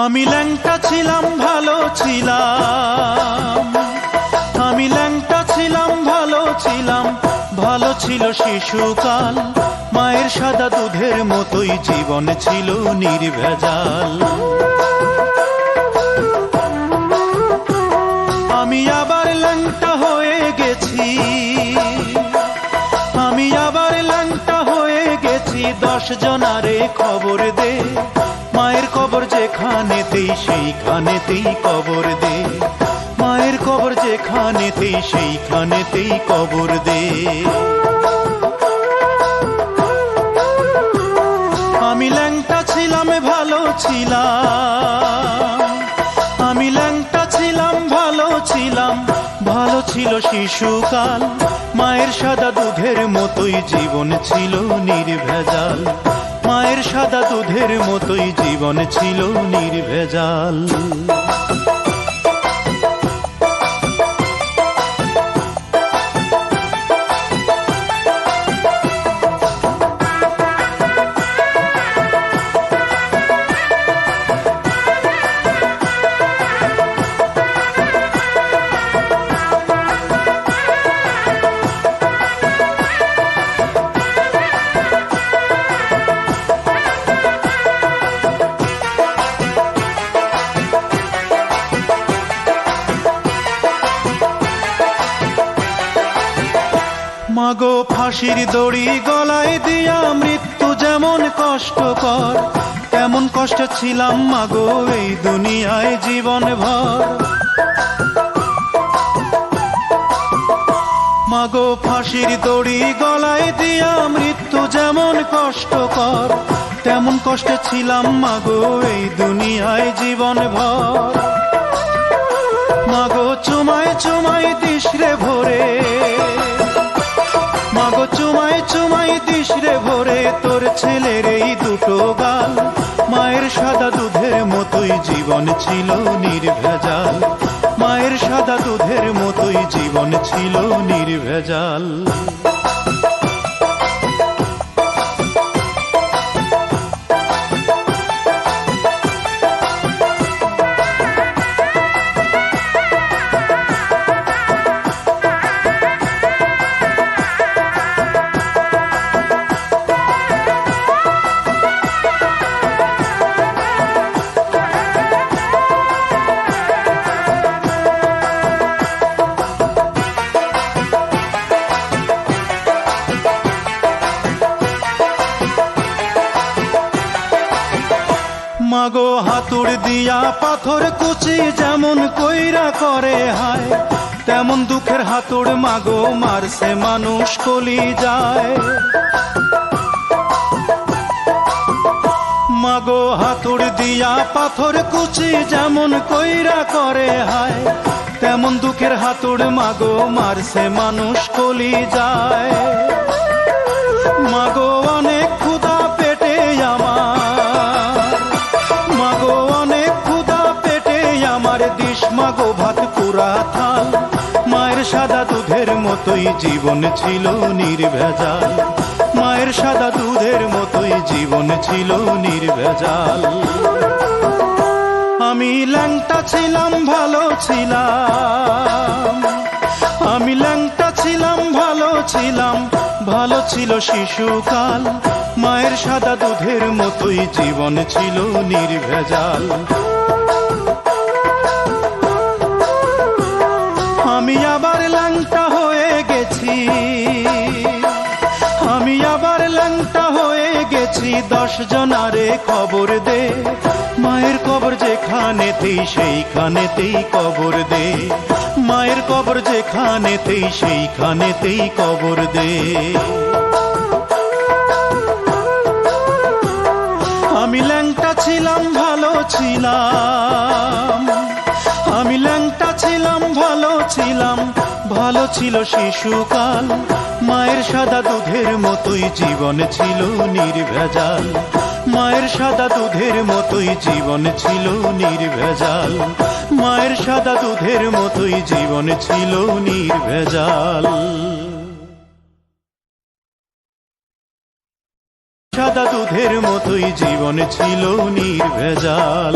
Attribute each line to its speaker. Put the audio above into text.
Speaker 1: আমি ল্যাংটা ছিলাম ভালো ছিলাম, আমি ল্যাংটা ছিলাম ভালো ছিলাম, ভালো ছিল শিশুকাল। মায়ের সাদা দুধের মতোই জীবন ছিল নির্ভেজাল। আমি আবার ল্যাংটা হয়ে গেছি, আমি আবার ল্যাংটা হয়ে গেছি। 10 জনারে খবর দে, মায়ের কবর যেখানেতেই সেইখানেতেই কবর দে, মায়ের কবর যেখানেতেই সেইখানেতেই কবর দে। আমি ল্যাংটা ছিলাম ভালো ছিলাম, আমি ল্যাংটা ছিলাম ভালো ছিলাম, ভালো ছিল শিশুকাল। মায়ের সাদা দুধের মতোই জীবন ছিল নির্ভেজাল, মায়ের সাদা দুধের মতোই জীবন ছিল নির্ভেজাল। মাগো ফাঁসির দড়ি গলায় দিয়া মৃত্যু যেমন কষ্টকর, তেমন কষ্ট ছিলাম মাগো এই দুনিয়ায় জীবন ভর। মাগো ফাঁসির দড়ি গলায় দিয়া মৃত্যু যেমন কষ্টকর, তেমন কষ্ট ছিলাম মাগো এই দুনিয়ায় জীবন ভর। মাগো চুমায় চুমায় দিশরে ভরে, মাগো চুমাই চুমাই দিশরে ভরে তোর ছেলের এই দুটো গাল। মায়ের সাদা দুধের মতোই জীবন ছিল নির্ভেজাল, মায়ের সাদা দুধের মতোই জীবন ছিল নির্ভেজাল। মাগো হাতুড় দিয়া পাথর কুচি যেমন কইরা করে হায়, তেমন দুঃখের হাতুড় মাগো মারছে মানুষ কলি যায়। মাগো হাতুড় দিয়া পাথর কুচি যেমন কইরা করে হায়, তেমন দুঃখের হাতুড় মাগো মারছে মানুষ কলি যায়। মাগো অনেক ক্ষুধা পেটে আমার, মাগো অনেক ক্ষুধা পেটে আমার, দিস মাগো ভাত পুরা থাল। মায়ের সাদা দুধের মতোই জীবন ছিল নির্ভেজাল, মায়ের সাদা দুধের মতোই জীবন ছিল নির্ভেজাল। আমি ল্যাংটা ছিলাম ভালো ছিলাম, আমি ল্যাংটা ছিলাম ভালো ছিলাম, ভালো ছিল শিশুকাল। মায়ের সাদা দুধের মতোই জীবন ছিল নির্ভেজাল। আমি আবার ল্যাংটা হয়ে গেছি, আমি আবার ল্যাংটা হয়ে গেছি। 10 জনারে খবর দে, মায়ের কবর যেখানেতেই সেইখানেতেই কবর দে, মায়ের কবর যেখানেতেই সেইখানেতেই কবর দে। আমি ল্যাংটা ছিলাম ভালো ছিলাম, আমি ল্যাংটা ছিলাম ভালো ছিলাম, ভালো ছিল শিশুকাল। মায়ের সাদা দুধের মতোই জীবন ছিল নির্ভেজাল, মায়ের সাদা দুধের মতোই জীবন ছিল নির্ভেজাল, মায়ের সাদা দুধের মতোই জীবন ছিল নির্ভেজাল। সাদা দুধের মতোই জীবন ছিল নির্ভেজাল।